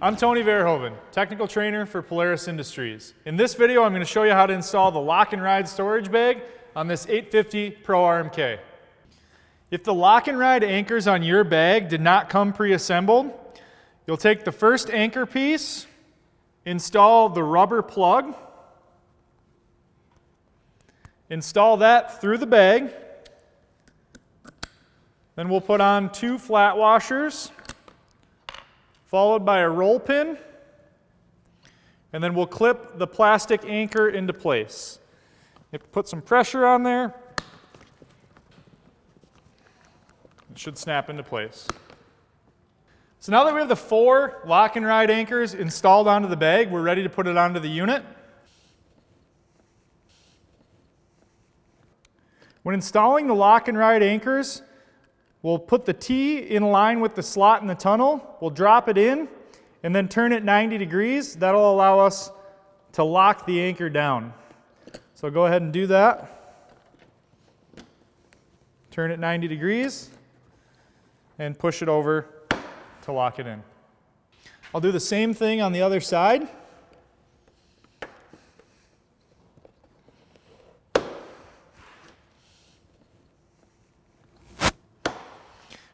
I'm Tony Verhoeven, technical trainer for Polaris Industries. In this video, I'm going to show you how to install the lock and ride storage bag on this 850 Pro RMK. If the lock and ride anchors on your bag did not come pre-assembled, you'll take the first anchor piece, install the rubber plug, install that through the bag, then we'll put on 2 flat washers, followed by a roll pin, and then we'll clip the plastic anchor into place. You have to put some pressure on there. It should snap into place. So now that we have the 4 lock and ride anchors installed onto the bag, we're ready to put it onto the unit. When installing the lock and ride anchors, we'll put the T in line with the slot in the tunnel, we'll drop it in, and then turn it 90 degrees. That'll allow us to lock the anchor down. So go ahead and do that. Turn it 90 degrees, and push it over to lock it in. I'll do the same thing on the other side.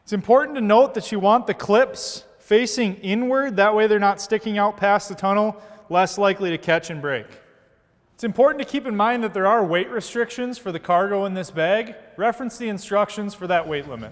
It's important to note that you want the clips facing inward, that way they're not sticking out past the tunnel, less likely to catch and break. It's important to keep in mind that there are weight restrictions for the cargo in this bag. Reference the instructions for that weight limit.